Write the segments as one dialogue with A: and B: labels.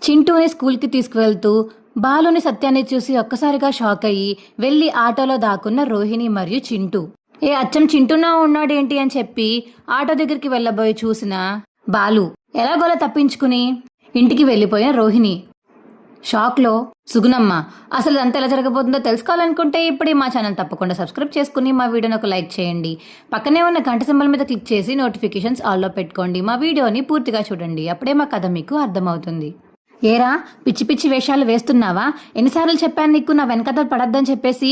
A: చింటూని స్కూల్కి తీసుకువెళ్తూ బాలుని సత్యాన్ని చూసి ఒక్కసారిగా షాక్ అయ్యి వెళ్లి ఆటోలో దాక్కున్న రోహిణి మరియు చింటూ. అచ్చం చింటూనా ఉన్నాడేంటి అని చెప్పి ఆటో దగ్గరికి వెళ్ళబోయి చూసిన బాలు ఎలాగోలా తప్పించుకుని ఇంటికి వెళ్ళిపోయిన రోహిణి. షాక్లో సుగుణమ్మ. అసలు అంతా ఎలా జరగబోతుందో తెలుసుకోవాలనుకుంటే ఇప్పుడే మా ఛానల్ తప్పకుండా సబ్స్క్రైబ్ చేసుకుని మా వీడియోని ఒక లైక్ చేయండి. పక్కనే ఉన్న గంట సింబల్ మీద క్లిక్ చేసి నోటిఫికేషన్స్ ఆల్లో పెట్టుకోండి. మా వీడియోని పూర్తిగా చూడండి, అప్పుడే మా కథ మీకు అర్థమవుతుంది. ఏరా పిచ్చి పిచ్చి వేషాలు వేస్తున్నావా? ఎన్నిసార్లు చెప్పాను నీకు నా వెనకథలు పడద్దని చెప్పేసి?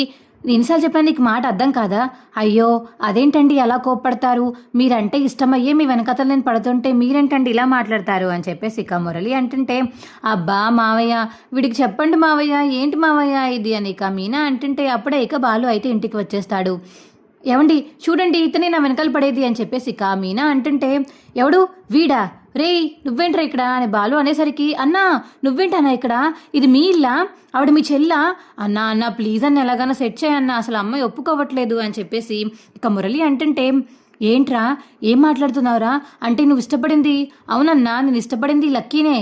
A: ఎన్నిసార్లు చెప్పాను నీకు మాట అర్థం కాదా? అయ్యో అదేంటండి అలా కోప్పడతారు? మీరంటే ఇష్టమయ్యే మీ వెనకథలు నేను పడుతుంటే మీరేంటండి ఇలా మాట్లాడతారు అని చెప్పేసి ఇక మురళి అంటుంటే, అబ్బా మావయ్య వీడికి చెప్పండి మావయ్య, ఏంటి మావయ్య ఇది అని ఇక మీనా అంటుంటే అప్పుడే ఇక బాలు అయితే ఇంటికి వచ్చేస్తాడు. ఏమండి చూడండి ఇతనే నా వెనకాల పడేది అని చెప్పేసి ఇక మీనా అంటుంటే, ఎవడు వీడా? రే నువ్వేంట్రా ఇక్కడ అని బాలు అనేసరికి, అన్నా నువ్వేంటన్నా ఇక్కడ? ఇది మీ ఇల్లా? ఆవిడ మీ చెల్లా? అన్నా అన్నా ప్లీజ్ అన్న ఎలాగైనా సెట్ చేయన్నా, అసలు అమ్మాయి ఒప్పుకోవట్లేదు అని చెప్పేసి ఇక మురళి అంటుంటే, ఏంట్రా ఏం మాట్లాడుతున్నావురా? అంటే నువ్వు ఇష్టపడింది? అవునన్నా నేను ఇష్టపడింది లక్కీనే.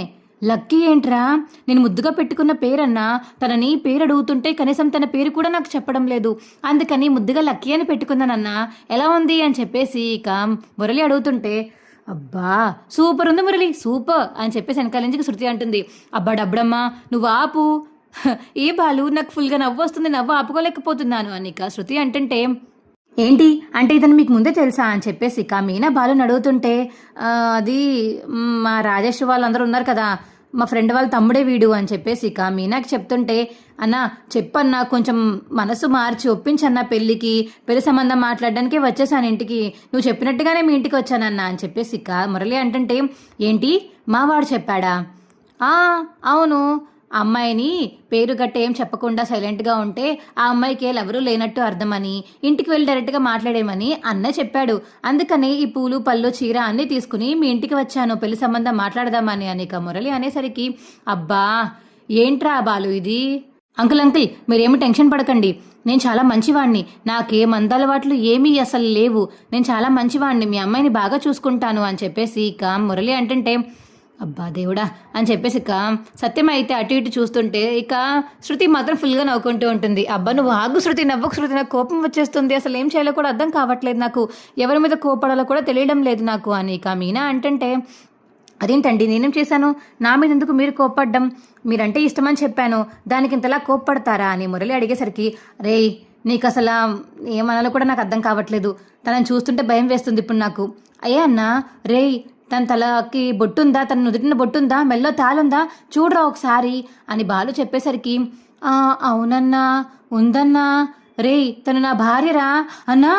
A: లక్కీ ఏంట్రా? నేను ముద్దుగా పెట్టుకున్న పేరన్నా, తనని పేరు అడుగుతుంటే కనీసం తన పేరు కూడా నాకు చెప్పడం లేదు, అందుకని ముద్దుగా లక్కీ అని పెట్టుకున్నానన్నా, ఎలా ఉంది అని చెప్పేసి ఇక మురళి అడుగుతుంటే, అబ్బా సూపర్ ఉంది మురళి సూపర్ అని చెప్పేసి వెనకాల నుంచి శృతి అంటుంది. అబ్బా డబ్బడమ్మా నువ్వు ఆపు, ఏ బాలు నాకు ఫుల్గా నవ్వు వస్తుంది, నవ్వు ఆపుకోలేకపోతున్నాను అని ఇక శృతి అంటుంటే, ఏంటి అంటే ఇతను మీకు ముందే తెలుసా అని చెప్పేసి ఇక మీనా బాలుని అడుగుతుంటే, అది మా రాజేష్ వాళ్ళందరూ ఉన్నారు కదా, మా ఫ్రెండ్ వాళ్ళ తమ్ముడే వీడు అని చెప్పేసి ఇక మీనాకి చెప్తుంటే, అన్నా చెప్పన్నా కొంచెం మనసు మార్చి ఒప్పించన్నా, పెళ్లి సంబంధం మాట్లాడడానికి వచ్చేసాను ఇంటికి, నువ్వు చెప్పినట్టుగానే మీ ఇంటికి వచ్చానన్నా అని చెప్పేసి ఇక మురళి అంటుంటే, ఏంటి మావాడు చెప్పాడా? అవును, అమ్మాయిని పేరు గట్ట ఏం చెప్పకుండా సైలెంట్గా ఉంటే ఆ అమ్మాయికి ఎవరూ లేనట్టు అర్థమని ఇంటికి వెళ్ళి డైరెక్ట్గా మాట్లాడేమని అన్న చెప్పాడు, అందుకని ఈ పూలు పళ్ళు చీర అన్నీ తీసుకుని మీ ఇంటికి వచ్చాను పెళ్లి సంబంధం మాట్లాడదామని అని ఇక మురళి అనేసరికి, అబ్బా ఏంట్రా బాలు ఇది? అంకుల్ మీరేమి టెన్షన్ పడకండి, నేను చాలా మంచివాణ్ణి, నాకేం అందలవాట్లు ఏమీ అసలు లేవు, నేను చాలా మంచివాణ్ణి, మీ అమ్మాయిని బాగా చూసుకుంటాను అని చెప్పేసి ఇక మురళి అంటుంటే, అబ్బా దేవుడా అని చెప్పేసి ఇక సత్యం అయితే అటు ఇటు చూస్తుంటే ఇక శృతి మాత్రం ఫుల్గా నవ్వుకుంటూ ఉంటుంది. అబ్బా నువ్వు ఆగు శృతి, నవ్వకు శృతి, నాకు కోపం వచ్చేస్తుంది, అసలు ఏం చేయాలో కూడా అర్థం కావట్లేదు నాకు, ఎవరి మీద కోపడాలో కూడా తెలియడం లేదు నాకు అని ఇక మీనా అంటుంటే, అదేంటండి నేనేం చేశాను, నా మీద ఎందుకు మీరు కోప్పడ్డం? మీరంటే ఇష్టమని చెప్పాను, దానికి ఇంతలా కోప్పడతారా అని మురళి అడిగేసరికి, రే నీకు అసలు ఏమనాలో కూడా నాకు అర్థం కావట్లేదు, తనని చూస్తుంటే భయం వేస్తుంది ఇప్పుడు నాకు. అయ్యా అన్నా రే తన తలకి బొట్టుందా, తన నుదుటిన బొట్టుందా, మెల్లో తాళుందా చూడరా ఒకసారి అని బాలు చెప్పేసరికి, అవునన్నా ఉందన్నా, రే తను నా భార్యరా అన్నా?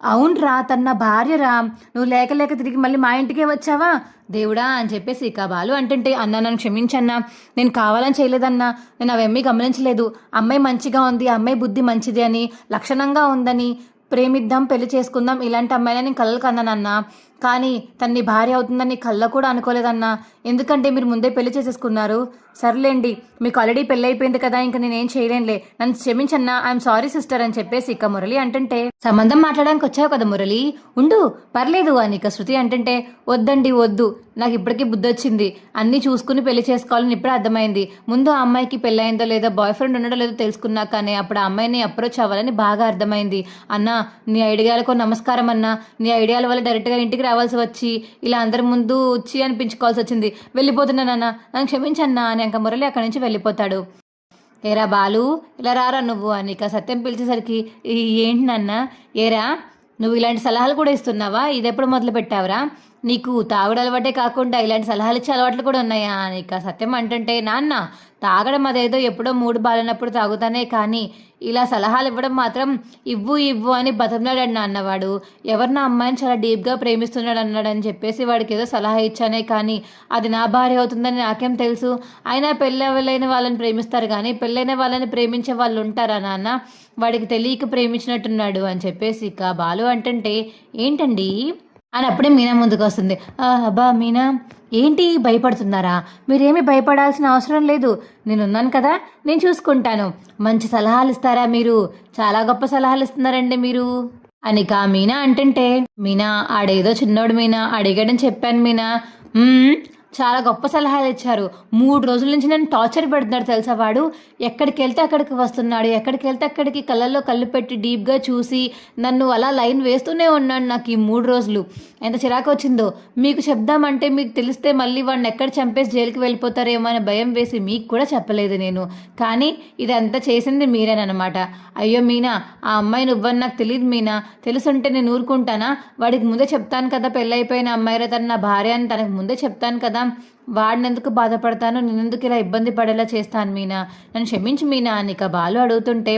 A: అవునరా తన నా భార్యరా, నువ్వు లేక తిరిగి మళ్ళీ మా ఇంటికే వచ్చావా దేవుడా అని చెప్పేసి ఇక బాలు అంటుంటే, అన్నా నన్ను క్షమించన్నా, నేను కావాలని చేయలేదన్నా, నేను అవన్నీ గమనించలేదు, అమ్మాయి మంచిగా ఉంది, అమ్మాయి బుద్ధి మంచిది అని, లక్షణంగా ఉందని, ప్రేమిద్దాం పెళ్లి చేసుకుందాం ఇలాంటి అమ్మాయినా నేను కలలు కన్నానన్నా, కానీ తన్ని భార్య అవుతుందని కళ్ళ కూడా అనుకోలేదన్నా, ఎందుకంటే మీరు ముందే పెళ్లి చేసేసుకున్నారు. సర్లేండి మీకు ఆల్రెడీ పెళ్ళి అయిపోయింది కదా, ఇంకా నేనేం చేయలేనులే, నన్ను క్షమించన్నా, ఐఎమ్ సారీ సిస్టర్ అని చెప్పేసి ఇక మురళి అంటుంటే, సంబంధం మాట్లాడడానికి వచ్చావు కదా మురళి, ఉండు పర్లేదు అని ఇక శృతి అంటుంటే, వద్దండి వద్దు, నాకు ఇప్పటికీ బుద్ధి వచ్చింది, అన్నీ చూసుకుని పెళ్లి చేసుకోవాలని ఇప్పుడే అర్థమైంది, ముందు ఆ అమ్మాయికి పెళ్ళయిందో లేదో బాయ్ ఫ్రెండ్ ఉండడో లేదో తెలుసుకున్నాకనే అప్పుడు ఆ అమ్మాయిని అప్రోచ్ అవ్వాలని బాగా అర్థమైంది. అన్నా నీ ఐడియాలకు నమస్కారం అన్నా, నీ ఐడియాల వల్ల డైరెక్ట్గా ఇంటికి రావాల్సి వచ్చి ఇలా అందరి ముందు వచ్చి అనిపించుకోవాల్సి వచ్చింది, వెళ్ళిపోతున్నానన్నా, నన్ను క్షమించన్నా అని ఇంకా మురళి అక్కడి నుంచి వెళ్ళిపోతాడు. ఏరా బాలు ఇలా రారా నువ్వు అని ఇక సత్యం పిలిచేసరికి, ఏంటి నాన్న? ఏరా నువ్వు ఇలాంటి సలహాలు కూడా ఇస్తున్నావా? ఇది ఎప్పుడు మొదలు పెట్టావురా? నీకు తాగుడు అలవాటే కాకుండా ఇలాంటి సలహాలు ఇచ్చే అలవాట్లు కూడా ఉన్నాయా అని ఇక సత్యం అంటుంటే, నాన్న తాగడం అదేదో ఎప్పుడో మూడు బాలినప్పుడు తాగుతానే, కానీ ఇలా సలహాలు ఇవ్వడం మాత్రం ఇవ్వు అని బతంలాడాడు నాన్నవాడు, ఎవరు నా అమ్మాయిని చాలా డీప్గా ప్రేమిస్తున్నాడు అన్నాడని చెప్పేసి వాడికి ఏదో సలహా ఇచ్చానే, కానీ అది నా భార్య అవుతుందని నాకేం తెలుసు, అయినా పెళ్ళైన వాళ్ళని ప్రేమిస్తారు కానీ పెళ్ళైన వాళ్ళని ప్రేమించే వాళ్ళు ఉంటారా నాన్న, వాడికి తెలియక ప్రేమించినట్టున్నాడు అని చెప్పేసి ఇక బాలు అంటుంటే, ఏంటండి అని అప్పుడే మీనా ముందుకు వస్తుంది. అబ్బా మీనా ఏంటి భయపడుతున్నారా? మీరేమీ భయపడాల్సిన అవసరం లేదు, నేనున్నాను కదా, నేను చూసుకుంటాను. మంచి సలహాలు ఇస్తారా మీరు? చాలా గొప్ప సలహాలు ఇస్తున్నారండి మీరు అని మీనా అంటుంటే, మీనా ఆడేదో చిన్నోడు మీనా, అడిగాడని చెప్పాను మీనా, చాలా గొప్ప సలహాలు ఇచ్చారు. 3 రోజుల నుంచి నన్ను టార్చర్ పెడుతున్నాడు తెలుసా వాడు. ఎక్కడికెళ్తే అక్కడికి వస్తున్నాడు. ఎక్కడికెళ్తే అక్కడికి కళ్ళల్లో కళ్ళు పెట్టి డీప్‌గా చూసి నన్ను అలా లైన్ వేస్తూనే ఉన్నాడు నాకు ఈ 3 రోజులు. ఎంత చిరాకొచ్చిందో. మీకు చెప్దామంటే మీకు తెలిస్తే మళ్ళీ వాడిని ఎక్కడ చంపేసి జైలుకి వెళ్ళిపోతారేమో అని భయం వేసి మీకు కూడా చెప్పలేదు నేను. కానీ ఇదంతా చేసింది మీరేననమాట. అయ్యో మీనా, ఆ అమ్మాయి నువ్వని నాకు తెలియదు మీనా. తెలుసుంటే నేను ఊరుకుంటానా? వాడికి ముందే చెప్తాను కదా పెళ్ళైపోయిన అమ్మాయిరా తను నా భార్య అని తనకు ముందే చెప్తాను కదా. వాడినెందుకు బాధపడతాను, నేనెందుకు ఇలా ఇబ్బంది పడేలా చేస్తాను మీనా, నన్ను క్షమించు మీనా అని ఇక బాలు అడుగుతుంటే,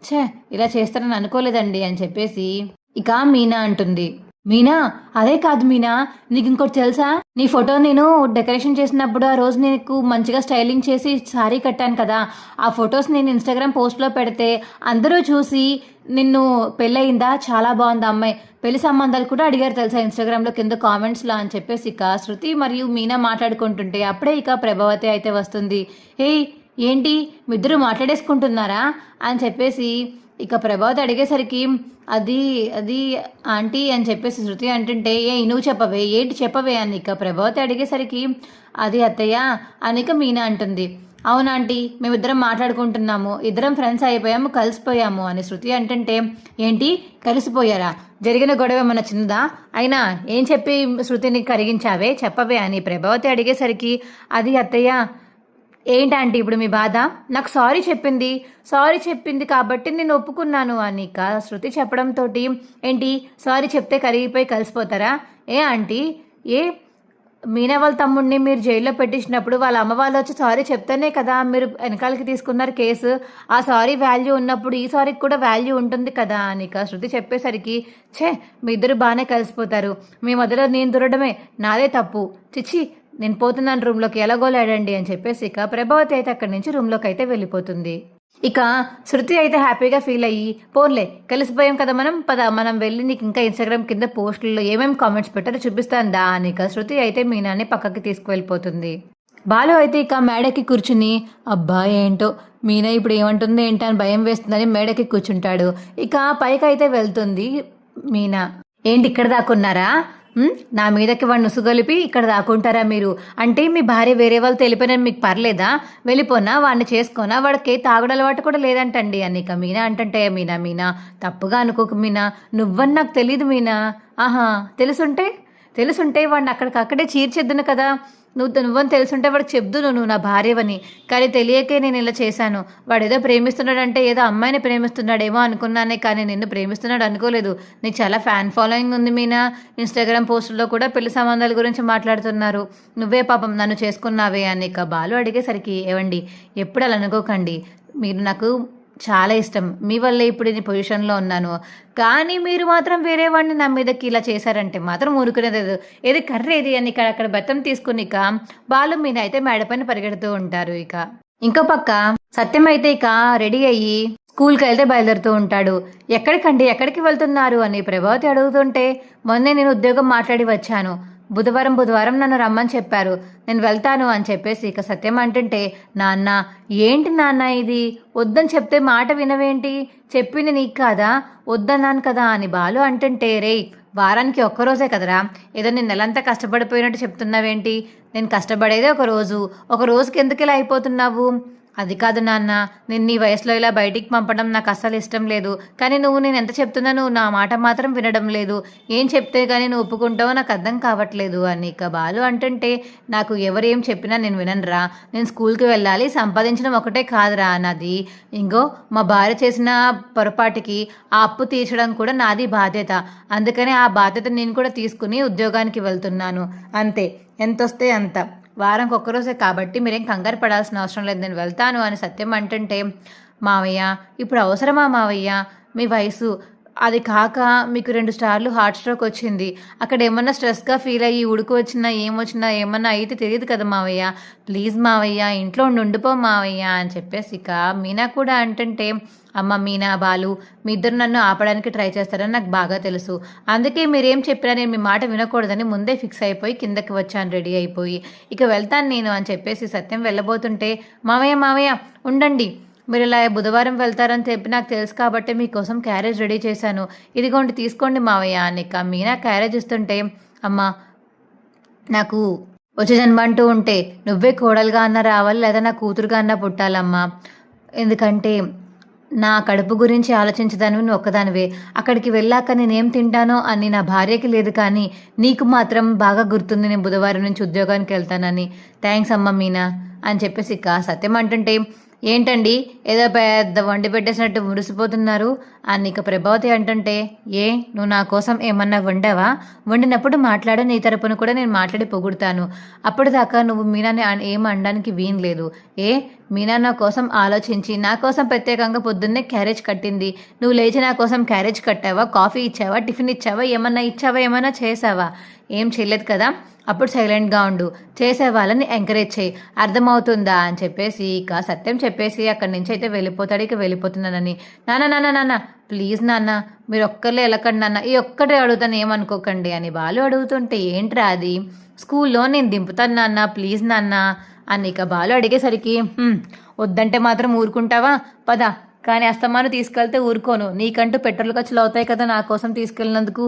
A: ఛే ఇలా చేస్తానని అనుకోలేదండి అని చెప్పేసి ఇక మీనా అంటుంది. మీనా, అదే కాదు మీనా, నీకు ఇంకోటి తెలుసా? నీ ఫోటో నేను డెకరేషన్ చేసినప్పుడు ఆ రోజు నీకు మంచిగా స్టైలింగ్ చేసి శారీ కట్టాను కదా, ఆ ఫొటోస్ నేను ఇన్స్టాగ్రామ్ పోస్ట్లో పెడితే అందరూ చూసి నిన్ను పెళ్ళయిందా, చాలా బాగుంది అమ్మాయి, పెళ్లి సంబంధాలు కూడా అడిగారు తెలుసా ఇన్స్టాగ్రామ్లో కింద కామెంట్స్లో అని చెప్పేసి ఇక శృతి మరియు మీనా మాట్లాడుకుంటుంటే అప్పుడే ఇక ప్రభావతి అయితే వస్తుంది. ఏయ్ ఏంటి మీ ఇద్దరు మాట్లాడేసుకుంటున్నారా అని చెప్పేసి ఇక ప్రభావతి అడిగేసరికి అది అది ఆంటీ అని చెప్పేసి శృతి అంటుంటే, నువ్వు చెప్పవే ఏంటి చెప్పవే అని ఇక ప్రభావతి అడిగేసరికి అది అత్తయ్య అనిక మీనా అంటుంది. అవునాంటీ, మేమిద్దరం మాట్లాడుకుంటున్నాము, ఇద్దరం ఫ్రెండ్స్ అయిపోయాము, కలిసిపోయాము అని శృతి అంటుంటే, ఏంటి కలిసిపోయారా, జరిగిన గొడవ ఏమన్నా చిన్నదా, అయినా ఏం చెప్పి శృతిని కరిగించావే చెప్పవే అని ప్రభావతి అడిగేసరికి అది అత్తయ్య ఏంటంటే ఇప్పుడు మీ బాధ, నాకు సారీ చెప్పింది కాబట్టి నేను ఒప్పుకున్నాను అని ఇక శృతి చెప్పడంతో ఏంటి సారీ చెప్తే కరిగిపోయి కలిసిపోతారా? ఆంటీ మీనా వాళ్ళ తమ్ముడిని మీరు జైల్లో పెట్టించినప్పుడు వాళ్ళ అమ్మ వాళ్ళు వచ్చి సారీ చెప్తేనే కదా మీరు వెనకాలకి తీసుకున్నారు కేసు. ఆ సారీ వాల్యూ ఉన్నప్పుడు ఈ సారీకి కూడా వాల్యూ ఉంటుంది కదా అని ఇక శృతి చెప్పేసరికి, మీ ఇద్దరు బాగానే కలిసిపోతారు, మీ మొదలు నేను దూరడమే నాదే తప్పు, చిచ్చి నేను పోతున్నాను రూమ్లోకి ఎలాగోలాడండి అని చెప్పేసి ఇక ప్రభావతి అయితే అక్కడి నుంచి రూమ్లోకి అయితే వెళ్ళిపోతుంది. ఇక శృతి అయితే హ్యాపీగా ఫీల్ అయ్యి, పోన్లే కలిసిపోయాం కదా మనం వెళ్ళి నీకు ఇంకా ఇన్స్టాగ్రామ్ కింద పోస్టుల్లో ఏమేమి కామెంట్స్ పెట్టారో చూపిస్తాను దా అని ఇక శృతి అయితే మీనాని పక్కకి తీసుకువెళ్ళిపోతుంది. బాలు అయితే ఇక మేడకి కూర్చుని, అబ్బా ఏంటో మీనా ఇప్పుడు ఏమంటుంది ఏంటని భయం వేస్తుందని మేడకి కూర్చుంటాడు. ఇక పైకి అయితే వెళ్తుంది మీనా. ఏంటి ఇక్కడ దాక్కున్నారా, నా మీదకి వాడిని ఉసుగొలిపి ఇక్కడ దాక్కుంటారా మీరు? అంటే మీ భార్య వేరే వాళ్ళతో వెళ్ళిపోయినా మీకు పర్లేదా? వెళ్ళిపోనా, వాడిని చేసుకోనా, వాడికి తాగుడు అలవాటు కూడా లేదంటండి అని ఇక మీనా అంటుంటే, మీనా తప్పుగా అనుకోకు మీనా, నువ్వని నాకు తెలీదు మీనా. ఆహా తెలుసుంటే వాడిని అక్కడికక్కడే చీర్చెద్దును కదా, నువ్వని తెలుసుంటే వాడికి చెప్దును నువ్వు నా భార్యవని, కానీ తెలియకే నేను ఇలా చేశాను. వాడు ఏదో ప్రేమిస్తున్నాడంటే ఏదో అమ్మాయిని ప్రేమిస్తున్నాడేమో అనుకున్నానే, కానీ నిన్ను ప్రేమిస్తున్నాడు అనుకోలేదు. నీకు చాలా ఫ్యాన్ ఫాలోయింగ్ ఉంది మీనా, ఇన్స్టాగ్రామ్ పోస్టుల్లో కూడా పెళ్లి సంబంధాల గురించి మాట్లాడుతున్నారు, నువ్వే పాపం నన్ను చేసుకున్నావే అని ఇక బాలు అడిగేసరికి, ఏవండి ఎప్పుడు అలా అనుకోకండి, మీరు నాకు చాలా ఇష్టం, మీ వల్లే ఇప్పుడు నేను పొజిషన్లో ఉన్నాను, కానీ మీరు మాత్రం వేరే వాడిని నా మీదకి ఇలా చేశారంటే మాత్రం ఊరుకునేది ఏది కర్ర ఏది అని అక్కడ బెత్తం తీసుకుని ఇక బాలు మీద అయితే మేడపైన పరిగెడుతూ ఉంటారు. ఇక ఇంకో పక్క సత్యం అయితే ఇక రెడీ అయ్యి స్కూల్కి వెళ్తే బయలుదేరుతూ ఉంటాడు. ఎక్కడికి వెళ్తున్నారు అని ప్రభావతి అడుగుతుంటే, మొన్నే నేను ఉద్యోగం మాట్లాడి వచ్చాను, బుధవారం నన్ను రమ్మని చెప్పారు, నేను వెళ్తాను అని చెప్పేసి ఇక సత్యం అంటుంటే, నాన్న ఏంటి నాన్న ఇది, వద్దని చెప్తే మాట వినవేంటి, చెప్పింది నీకు కాదా, వద్దన్నాను కదా అని బాలు అంటుంటే, వారానికి ఒక్కరోజే కదరా, ఏదో నేను నెలంతా కష్టపడిపోయినట్టు చెప్తున్నావేంటి, నేను కష్టపడేదే ఒక రోజుకి ఎందుకు ఇలా అయిపోతున్నావు, అది కాదు నాన్న, నేను నీ వయసులో ఇలా బయటికి పంపడం నాకు అస్సలు ఇష్టం లేదు, కానీ నేను ఎంత చెప్తున్నా నువ్వు నా మాట మాత్రం వినడం లేదు, ఏం చెప్తే కానీ నువ్వు ఒప్పుకుంటావో నాకు అర్థం కావట్లేదు అని ఇక బాలు అంటుంటే, నాకు ఎవరేం చెప్పినా నేను విననురా, నేను స్కూల్కి వెళ్ళాలి, సంపాదించడం ఒకటే కాదురా అన్నది, ఇంకో మా భార్య చేసిన పొరపాటుకి ఆ అప్పు తీర్చడం కూడా నాది బాధ్యత, అందుకనే ఆ బాధ్యత నేను కూడా తీసుకుని ఉద్యోగానికి వెళ్తున్నాను, అంతే, ఎంతొస్తే అంత, వారానికి ఒక్కరోజే కాబట్టి మీరేం కంగారు పడాల్సిన అవసరం లేదు, నేను వెళ్తాను అని సత్యం అంటుంటే, మావయ్య ఇప్పుడు అవసరమా మావయ్య, మీ వయసు, అది కాక మీకు 2 సార్లు హార్ట్ స్ట్రోక్ వచ్చింది, అక్కడ ఏమన్నా స్ట్రెస్గా ఫీల్ అయ్యి ఉడుకు వచ్చినా ఏమన్నా అయితే తెలియదు కదా మావయ్య, ప్లీజ్ మావయ్య ఇంట్లో ఉండిపో మావయ్య అని చెప్పేసి ఇక మీనా కూడా అంటుంటే, అమ్మ మీనా బాలు మీ ఇద్దరు నన్ను ఆపడానికి ట్రై చేస్తారని నాకు బాగా తెలుసు, అందుకే మీరేం చెప్పినా నేను మీ మాట వినకూడదని ముందే ఫిక్స్ అయిపోయి కిందకి వచ్చాను రెడీ అయిపోయి, ఇక వెళ్తాను నేను అని చెప్పేసి సత్యం వెళ్ళబోతుంటే, మావయ్య ఉండండి, మీరు ఇలా బుధవారం వెళ్తారని చెప్పి నాకు తెలుసు కాబట్టి మీకోసం క్యారేజ్ రెడీ చేశాను, ఇదిగోండి తీసుకోండి మావయ్య అని ఇక మీనా క్యారేజ్ ఇస్తుంటే, అమ్మ నాకు వచ్చే జన్మ అంటూ ఉంటే నువ్వే కోడలుగా అన్న రావాలి, లేదా నా కూతురుగా అన్న పుట్టాలమ్మా. ఎందుకంటే నా కడుపు గురించి ఆలోచించదానివి నువ్వు ఒక్కదానివే. అక్కడికి వెళ్ళాక నేనేం తింటానో అని నా భార్యకి లేదు, కానీ నీకు మాత్రం బాగా గుర్తుంది నేను బుధవారం నుంచి ఉద్యోగానికి వెళ్తానని. థ్యాంక్స్ అమ్మ మీనా అని చెప్పేసి సత్యం అంటుంటే, ఏంటండి ఏదో పెద్ద వండి పెట్టేసినట్టు మురిసిపోతున్నారు అని ప్రభావతి అంటుంటే, నువ్వు నా కోసం ఏమన్నా వండావా? వండినప్పుడు మాట్లాడు, నీ తరపున కూడా నేను మాట్లాడి పొగుడుతాను. అప్పటిదాకా నువ్వు మీనాని ఏం అనడానికి వీనలేదు. మీనా నా కోసం ఆలోచించి నా కోసం ప్రత్యేకంగా పొద్దున్నే క్యారేజ్ కట్టింది. నువ్వు లేచి నా కోసం క్యారేజ్ కట్టావా? కాఫీ ఇచ్చావా? టిఫిన్ ఇచ్చావా? ఏమన్నా చేసావా? ఏం చేయలేదు కదా. అప్పుడు సైలెంట్గా ఉండు, చేసే వాళ్ళని ఎంకరేజ్ చేయి, అర్థమవుతుందా అని చెప్పేసి సత్యం చెప్పేసి అక్కడి నుంచి అయితే వెళ్ళిపోతాడు. వెళ్ళిపోతున్నానని, నాన్న ప్లీజ్ నాన్న మీరు ఒక్కర్లే వెళ్ళకండి నాన్న, ఈ ఒక్కటే అడుగుతాను ఏమనుకోకండి అని బాలు అడుగుతుంటే, ఏంట్రా అది? స్కూల్లో నేను దింపుతాను నాన్న, ప్లీజ్ నాన్న అని బాలు అడిగేసరికి, వద్దంటే మాత్రం ఊరుకుంటావా? పద. కానీ అస్తమాను తీసుకెళ్తే ఊరుకోను, నీకంటూ పెట్రోల్ ఖర్చులు అవుతాయి కదా నా కోసం తీసుకెళ్ళినందుకు,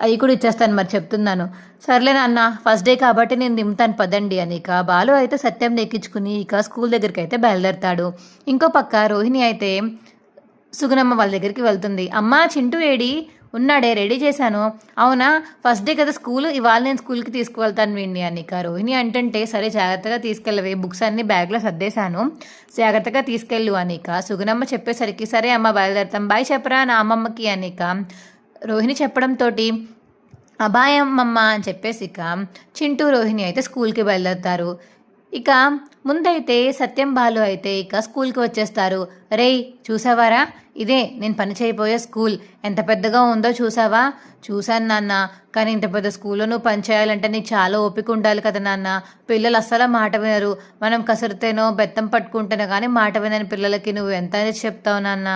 A: అవి కూడా ఇచ్చేస్తాను మరి చెప్తున్నాను. సర్లే నాన్న, ఫస్ట్ డే కాబట్టి నేను దింపుతాను పదండి అని బాలు అయితే సత్యం ఎక్కించుకుని స్కూల్ దగ్గరికి అయితే బయలుదేరతాడు. ఇంకో పక్క రోహిణి అయితే సుగుణమ్మ వాళ్ళ దగ్గరికి వెళ్తుంది. అమ్మా చింటూ ఏడి? ఉన్నాడే, రెడీ చేశాను. అవునా, ఫస్ట్ డే కదా స్కూల్, ఇవాళ నేను స్కూల్కి తీసుకువెళ్తాను వీడిని అని రోహిణి అంటుంటే, సరే జాగ్రత్తగా తీసుకెళ్ళవే, బుక్స్ అన్ని బ్యాగ్లో సర్దేశాను, జాగ్రత్తగా తీసుకెళ్ళు అని సుగుణమ్మ చెప్పేసరికి, సరే అమ్మ బయలుదేరుతాం, బాయ్ చెప్పరా నా అమ్మమ్మకి అని రోహిణి చెప్పడంతో అబాయ్ అమ్మమ్మ అని చెప్పేసి చింటూ రోహిణి అయితే స్కూల్కి బయలుదేరుతారు. ముందైతే సత్యం బాలు అయితే స్కూల్కి వచ్చేస్తారు. రేయ్ చూసావారా, ఇదే నేను పని చేయబోయే స్కూల్, ఎంత పెద్దగా ఉందో చూసావా? చూశాను నాన్న, కానీ ఇంత పెద్ద స్కూల్లో నువ్వు పని చేయాలంటే నీకు చాలా ఓపిక ఉండాలి కదా నాన్న. పిల్లలు అస్సలు మాట వినరు, మనం కసురితేనో బెత్తం పట్టుకుంటేనో కానీ మాట వినని పిల్లలకి నువ్వు ఎంత చెప్తావు నాన్న.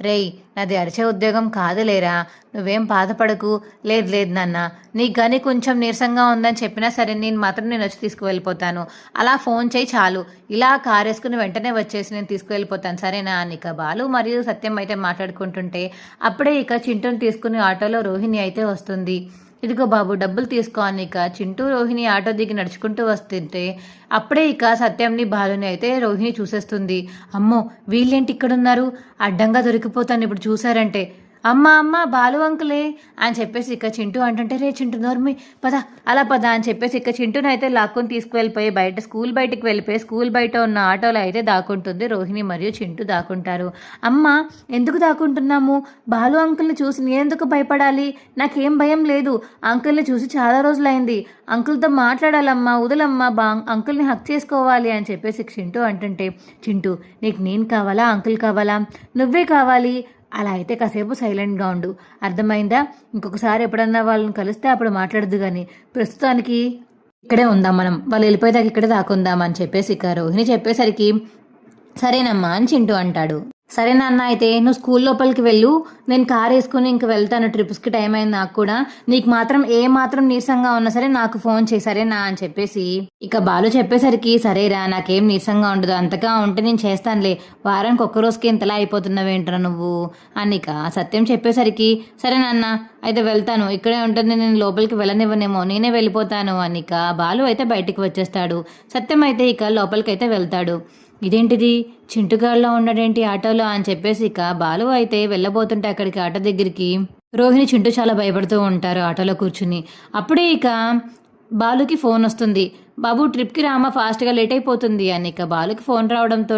A: రేయ్ నాది అరిచే ఉద్యోగం కాదులేరా, నువ్వేం బాధపడకు. లేదు నాన్న, నీకు కానీ కొంచెం నీరసంగా ఉందని చెప్పినా సరే నేను వచ్చి తీసుకువెళ్ళిపోతాను, అలా ఫోన్ చేయి చాలు, ఇలా కారు వేసుకుని వెంటనే వచ్చేసి నేను తీసుకువెళ్ళిపోతాను సరేనా అని బాలు మరియు సత్యం అయితే మాట్లాడుకుంటుంటే, అప్పుడే చింటూని తీసుకుని ఆటోలో రోహిణి అయితే వస్తుంది. ఇదిగో బాబు డబ్బులు తీసుకో అని చింటూ రోహిణి ఆటో దిగి నడుచుకుంటూ వస్తుంటే, అప్పుడే సత్యంని బాలుని అయితే రోహిణి చూసేస్తుంది. అమ్మో వీళ్ళేంటి ఇక్కడున్నారు, అడ్డంగా దొరికిపోతాను ఇప్పుడు చూసారంటే. అమ్మ బాలు అంకులే అని చెప్పేసి చింటూ అంటుంటే, రే చింటూ నోర్మి పద, అలా పద అని చెప్పేసి చింటూని అయితే లాక్కొని తీసుకువెళ్ళిపోయి స్కూల్ బయటికి వెళ్ళిపోయి స్కూల్ బయట ఉన్న ఆటోలో అయితే దాక్కుంటుంది రోహిణి మరియు చింటూ దాక్కుంటారు. అమ్మ ఎందుకు దాక్కుంటున్నాము? బాలు అంకుల్ని చూసి నేనెందుకు భయపడాలి? నాకేం భయం లేదు, అంకుల్ని చూసి చాలా రోజులైంది, అంకుల్తో మాట్లాడాలమ్మా, వదలమ్మా, అంకుల్ని హక్ చేసుకోవాలి అని చెప్పేసి చింటూ అంటుంటే, చింటూ నీకు నేను కావాలా అంకుల్ కావాలా? నువ్వే కావాలి. అలా అయితే కాసేపు సైలెంట్గా ఉండు, అర్థమైందా? ఇంకొకసారి ఎప్పుడన్నా వాళ్ళని కలిస్తే అప్పుడు మాట్లాడదు, కానీ ప్రస్తుతానికి ఇక్కడే ఉందాం మనం, వాళ్ళు వెళ్ళిపోయేదాకా ఇక్కడే దాకుందాం అని చెప్పేసి రోహిణి చెప్పేసరికి, సరేనమ్మా అని చింటూ అంటాడు. సరే నాన్న, అయితే నువ్వు స్కూల్ లోపలికి వెళ్ళు, నేను కార్ వేసుకుని ఇంక వెళ్తాను, ట్రిప్స్కి టైం అయింది నాకు కూడా, నీకు మాత్రం మాత్రం నీరసంగా ఉన్నా సరే నాకు ఫోన్ చేయి సరేనా అని చెప్పేసి బాలు చెప్పేసరికి, సరేరా నాకేం నీరసంగా ఉండదు, అంతగా ఉంటే నేను చేస్తానులే, వారానికి ఒక్క రోజుకి ఇంతలా అయిపోతున్నావేంట్రా నువ్వు అని సత్యం చెప్పేసరికి, సరే నాన్న అయితే వెళ్తాను, ఇక్కడే ఉంటుంది, నేను లోపలికి వెళ్ళనివ్వనేమో, నేనే వెళ్ళిపోతాను అని బాలు అయితే బయటికి వచ్చేస్తాడు. సత్యం అయితే లోపలికి అయితే వెళ్తాడు. ఇదేంటిది చింటుగాళ్ళలో ఉన్నాడేంటి ఆటోలో అని చెప్పేసి బాలు అయితే వెళ్ళబోతుంటే అక్కడికి ఆటో దగ్గరికి రోహిణి చింటూ చాలా భయపడుతూ ఉంటారు ఆటోలో కూర్చుని. అప్పుడే బాలుకి ఫోన్ వస్తుంది. బాబు ట్రిప్కి రామా, ఫాస్ట్గా లేట్ అయిపోతుంది అని బాలుకి ఫోన్ రావడంతో,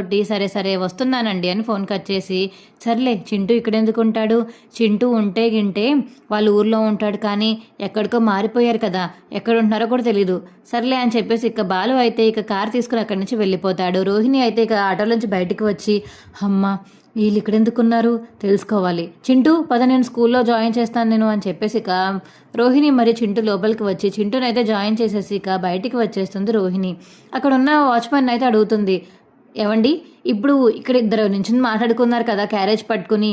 A: సరే వస్తున్నానండి అని ఫోన్ కట్ చేసి, సర్లే చింటూ ఇక్కడెందుకు ఉంటాడు, చింటూ ఉంటే గింటే వాళ్ళ ఊర్లో ఉంటాడు, కానీ ఎక్కడికో మారిపోయారు కదా, ఎక్కడ ఉంటున్నారో కూడా తెలీదు, సర్లే అని చెప్పేసి బాలు అయితే కార్ తీసుకుని అక్కడి నుంచి వెళ్ళిపోతాడు. రోహిణి అయితే ఆటోలోంచి బయటికి వచ్చి, అమ్మ వీళ్ళు ఇక్కడ ఎందుకున్నారు తెలుసుకోవాలి, చింటూ పద నేను స్కూల్లో జాయిన్ చేస్తాను నేను అని చెప్పేసి రోహిణి మరియు చింటూ లోపలికి వచ్చి చింటూని అయితే జాయిన్ చేసేసి బయటికి వచ్చేస్తుంది రోహిణి. అక్కడ ఉన్న వాచ్మెన్ అయితే అడుగుతుంది, ఏవండి ఇప్పుడు ఇక్కడ ఇద్దరు నుంచి మాట్లాడుకున్నారు కదా క్యారేజ్ పట్టుకుని,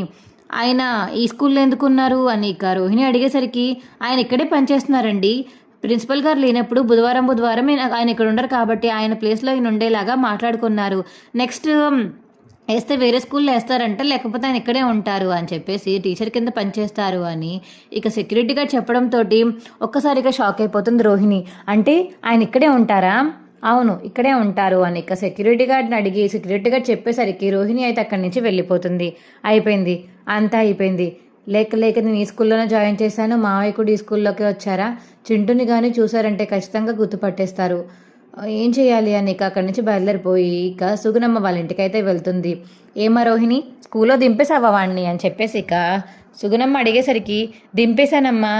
A: ఆయన ఈ స్కూల్లో ఎందుకున్నారు అని రోహిణి అడిగేసరికి, ఆయన ఇక్కడే పనిచేస్తున్నారండి, ప్రిన్సిపల్ గారు లేనప్పుడు బుధవారం ఆయన ఇక్కడ ఉండరు కాబట్టి ఆయన ప్లేస్లో ఈయన ఉండేలాగా మాట్లాడుకున్నారు, నెక్స్ట్ వేస్తే వేరే స్కూల్లో వేస్తారంట, లేకపోతే ఆయన ఇక్కడే ఉంటారు అని చెప్పేసి టీచర్ కింద పనిచేస్తారు అని ఇక సెక్యూరిటీ గార్డ్ చెప్పడంతో ఒక్కసారిగా షాక్ అయిపోతుంది రోహిణి. అంటే ఆయన ఇక్కడే ఉంటారా? అవును ఇక్కడే ఉంటారు అని ఇక సెక్యూరిటీ గార్డ్ని అడిగి సెక్యూరిటీ గార్డ్ చెప్పేసరికి రోహిణి అయితే అక్కడి నుంచి వెళ్ళిపోతుంది. అయిపోయింది, అంతా అయిపోయింది. లేక లేక నేను ఈ స్కూల్లోనే జాయిన్ చేశాను, మావయ్య కూడా ఈ స్కూల్లోకి వచ్చారా, చింటూని కానీ చూసారంటే ఖచ్చితంగా గుర్తుపట్టేస్తారు, ఏం చేయాలి అని ఇక అక్కడి నుంచి బయలుదేరిపోయి ఇక సుగుణమ్మ వాళ్ళ ఇంటికైతే వెళ్తుంది. ఏమా రోహిణి, స్కూల్లో దింపేసావా వాడిని అని చెప్పేసి ఇక సుగుణమ్మ అడిగేసరికి దింపేశానమ్మా,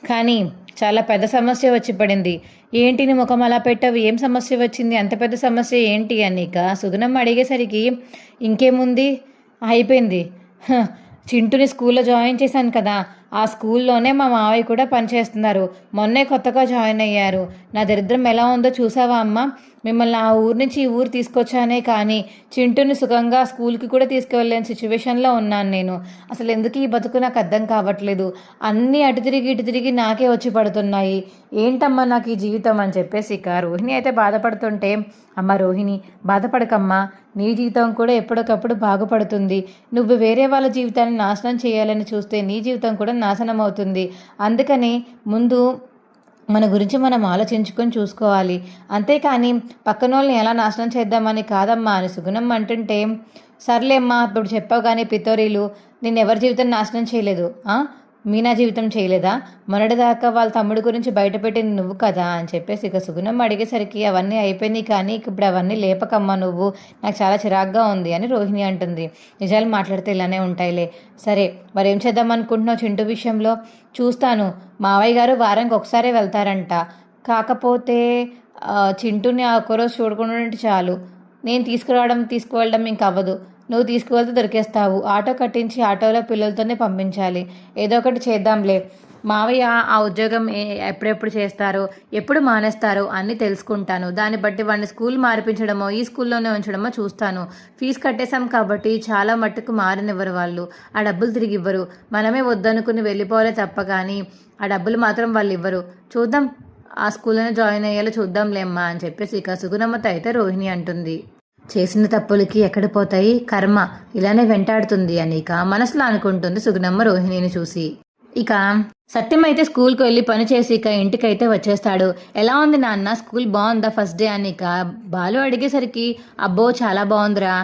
A: కానీ చాలా పెద్ద సమస్య వచ్చి పడింది. ఏంటి నీ ముఖం అలా పెట్టావు, ఏం సమస్య వచ్చింది, అంత పెద్ద సమస్య ఏంటి అని ఇక సుగుణమ్మ అడిగేసరికి ఇంకేముంది అయిపోయింది, చింటూని స్కూల్లో జాయిన్ చేశాను కదా, ఆ స్కూల్లోనే మా మావయ్య కూడా పనిచేస్తున్నారు, మొన్నే కొత్తగా జాయిన్ అయ్యారు. నా దరిద్రం ఎలా ఉందో చూసావా అమ్మ, మిమ్మల్ని ఆ ఊరు నుంచి ఈ ఊరు తీసుకొచ్చానే కానీ చింటూని సుఖంగా స్కూల్కి కూడా తీసుకువెళ్ళలేని సిచ్యువేషన్లో ఉన్నాను నేను. అసలు ఎందుకు ఈ బతుకు నాకు అర్థం కావట్లేదు, అన్నీ అటు తిరిగి ఇటు తిరిగి నాకే వచ్చి పడుతున్నాయి, ఏంటమ్మా నాకు ఈ జీవితం అని చెప్పేసి ఇక రోహిణి అయితే బాధపడుతుంటే, అమ్మ రోహిణి బాధపడకమ్మా, నీ జీవితం కూడా ఎప్పటికప్పుడు బాగుపడుతుంది. నువ్వు వేరే వాళ్ళ జీవితాన్ని నాశనం చేయాలని చూస్తే నీ జీవితం కూడా నాశనం అవుతుంది. అందుకని ముందు మన గురించి మనం ఆలోచించుకొని చూసుకోవాలి, అంతేకాని పక్కన వాళ్ళని ఎలా నాశనం చేద్దామని కాదమ్మా అని సుగుణమ్మ అంటుంటే, సర్లేమ్మా ఇప్పుడు చెప్పావు కానీ పితోరీలు, నేను ఎవరి జీవితం నాశనం చేయలేదు, మీనా జీవితం చేయలేదా, మొన్నటిదాకా వాళ్ళ తమ్ముడి గురించి బయటపెట్టింది నువ్వు కదా అని చెప్పేసి ఇక సుగుణమ్మ అడిగేసరికి అవన్నీ అయిపోయినాయి కానీ ఇప్పుడు అవన్నీ లేపకమ్మా నువ్వు, నాకు చాలా చిరాగ్గా ఉంది అని రోహిణి అంటుంది. నిజాలు మాట్లాడితే ఇలానే ఉంటాయిలే, సరే మరేం చేద్దాం అనుకుంటున్నావు చింటూ విషయంలో, చూస్తాను, మావయ్య గారు వారానికి ఒకసారే వెళ్తారంట, కాకపోతే చింటూని ఆ ఒక్కరోజు చూడకుండా చాలు, నేను తీసుకువెళ్ళడం ఇంక అవ్వదు, నువ్వు తీసుకువెళ్తే దొరికేస్తావు, ఆటో కట్టించి ఆటోలో పిల్లలతోనే పంపించాలి, ఏదో ఒకటి చేద్దాంలే, మావయ్య ఆ ఉద్యోగం ఎప్పుడెప్పుడు చేస్తారో ఎప్పుడు మానేస్తారో అన్నీ తెలుసుకుంటాను, దాన్ని బట్టి వాడిని స్కూల్ మారిపించడమో ఈ స్కూల్లోనే ఉంచడమో చూస్తాను, ఫీజు కట్టేశాం కాబట్టి చాలా మట్టుకు మారనివ్వరు వాళ్ళు, ఆ డబ్బులు తిరిగి ఇవ్వరు, మనమే వద్దనుకుని వెళ్ళిపోవాలే తప్ప కానీ ఆ డబ్బులు మాత్రం వాళ్ళు ఇవ్వరు, చూద్దాం ఆ స్కూల్లోనే జాయిన్ అయ్యేలా చూద్దాంలేమ్మా అని చెప్పేసి ఇక సుగుణమ్మతో అయితే రోహిణి అంటుంది. చేసిన తప్పులకి ఎక్కడ పోతాయి, కర్మ ఇలానే వెంటాడుతుంది అని ఇక మనసులో అనుకుంటుంది సుగుణమ్మ రోహిణిని చూసి. ఇక సత్యం అయితే స్కూల్కి వెళ్ళి పని చేసి ఇక ఇంటికైతే వచ్చేస్తాడు. ఎలా ఉంది నాన్న, స్కూల్ బాగుందా ఫస్ట్ డే అని ఇక బాలు అడిగేసరికి, అబ్బో చాలా బాగుందిరా,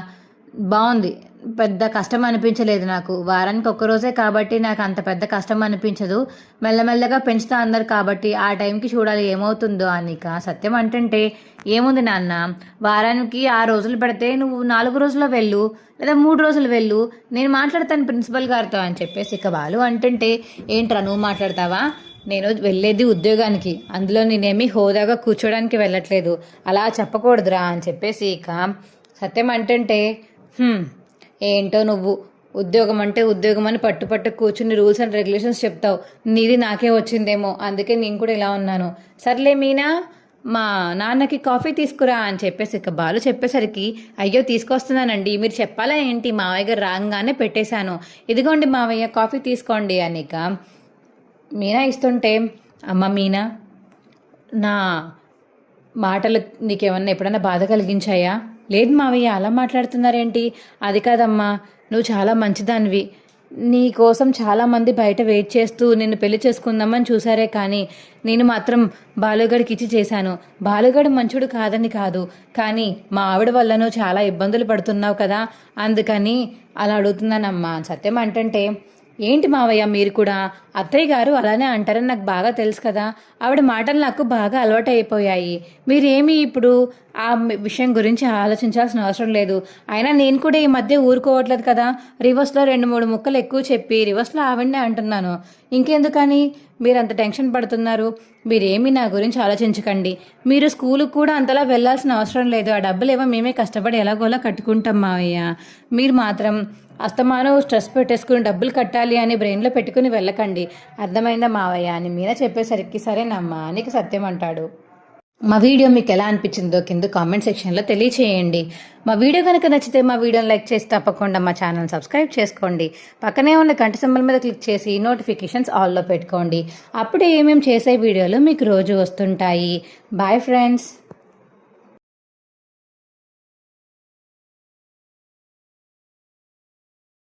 A: బాగుంది, పెద్ద కష్టం అనిపించలేదు నాకు, వారానికి ఒక్కరోజే కాబట్టి నాకు అంత పెద్ద కష్టం అనిపించదు, మెల్లమెల్లగా పెంచుతా అన్నారు కాబట్టి ఆ టైంకి చూడాలి ఏమవుతుందో అనిక సత్యం అంటుంటే, ఏముంది నాన్న, వారానికి 6 రోజులు పెడితే నువ్వు 4 రోజుల్లో వెళ్ళు లేదా 3 రోజులు వెళ్ళు, నేను మాట్లాడతాను ప్రిన్సిపల్ గారితో అని చెప్పేసి ఇక బాలు అంటుంటే, ఏంట్రా నువ్వు మాట్లాడతావా, నేను వెళ్ళేది ఉద్యోగానికి, అందులో నేనేమి హోదాగా కూర్చోడానికి వెళ్ళట్లేదు, అలా చెప్పకూడదురా అని చెప్పేసి ఇక సత్యం అంటుంటే, ఏంటో నువ్వు ఉద్యోగం అంటే ఉద్యోగం అని పట్టు కూర్చుని రూల్స్ అండ్ రెగ్యులేషన్స్ చెప్తావు, నీది నాకే వచ్చిందేమో అందుకే నేను కూడా ఇలా ఉన్నాను, సర్లే మీనా మా నాన్నకి కాఫీ తీసుకురా అని చెప్పేసి ఇక బాలు చెప్పేసరికి, అయ్యో తీసుకొస్తున్నానండి, మీరు చెప్పాలా ఏంటి, మావయ్య గారు రాగానే పెట్టేశాను, ఇదిగోండి మావయ్య కాఫీ తీసుకోండి అని ఇక మీనా ఇస్తుంటే, అమ్మ మీనా నా మాటలు నీకేమన్నా ఎప్పుడన్నా బాధ కలిగించాయా, లేదు మావయ్య అలా మాట్లాడుతున్నారేంటి, అది కాదమ్మా నువ్వు చాలా మంచిదానివి, నీ కోసం చాలామంది బయట వెయిట్ చేస్తూ నిన్ను పెళ్లి చేసుకుందామని చూసారే కానీ నేను మాత్రం బాలుగడికి ఇచ్చి చేశాను, బాలుగడు మంచుడు కాదని కాదు, కానీ మా ఆవిడ వల్ల నువ్వు చాలా ఇబ్బందులు పడుతున్నావు కదా అందుకని అలా అడుగుతున్నానమ్మా సత్యం అంటుంటే, ఏంటి మావయ్య మీరు కూడా, అత్తయ్య గారు అలానే అంటారని నాకు బాగా తెలుసు కదా, ఆవిడ మాటలు నాకు బాగా అలవాటు అయిపోయాయి, మీరేమి ఇప్పుడు ఆ విషయం గురించి ఆలోచించాల్సిన అవసరం లేదు, అయినా నేను కూడా ఈ మధ్య ఊరుకోవట్లేదు కదా, రివర్స్లో 2-3 ముక్కలు ఎక్కువ చెప్పి రివర్స్లో ఆవిడనే అంటున్నాను, ఇంకెందుకని మీరు అంత టెన్షన్ పడుతున్నారు, మీరేమీ నా గురించి ఆలోచించకండి, మీరు స్కూలుకు కూడా అంతలా వెళ్ళాల్సిన అవసరం లేదు, ఆ డబ్బులు ఏవో మేమే కష్టపడి ఎలాగోలా కట్టుకుంటాం మావయ్య, మీరు మాత్రం అస్తమానం స్ట్రెస్ పెట్టేసుకుని డబ్బులు కట్టాలి అని బ్రెయిన్లో పెట్టుకుని వెళ్ళకండి, అర్థమైందా మావయ్య అని మీనా చెప్పేసరికి సరేనమ్మా అని సత్యం అంటాడు. మా వీడియో మీకు ఎలా అనిపించిందో కింద కామెంట్ సెక్షన్లో తెలియచేయండి. మా వీడియో కనుక నచ్చితే మా వీడియోని లైక్ చేసి తప్పకుండా మా ఛానల్ సబ్స్క్రైబ్ చేసుకోండి, పక్కనే ఉన్న గంట సింబల్ మీద క్లిక్ చేసి నోటిఫికేషన్స్ ఆల్లో పెట్టుకోండి, అప్పుడే ఏమేమి చేసే వీడియోలు మీకు రోజు వస్తుంటాయి. Bye friends.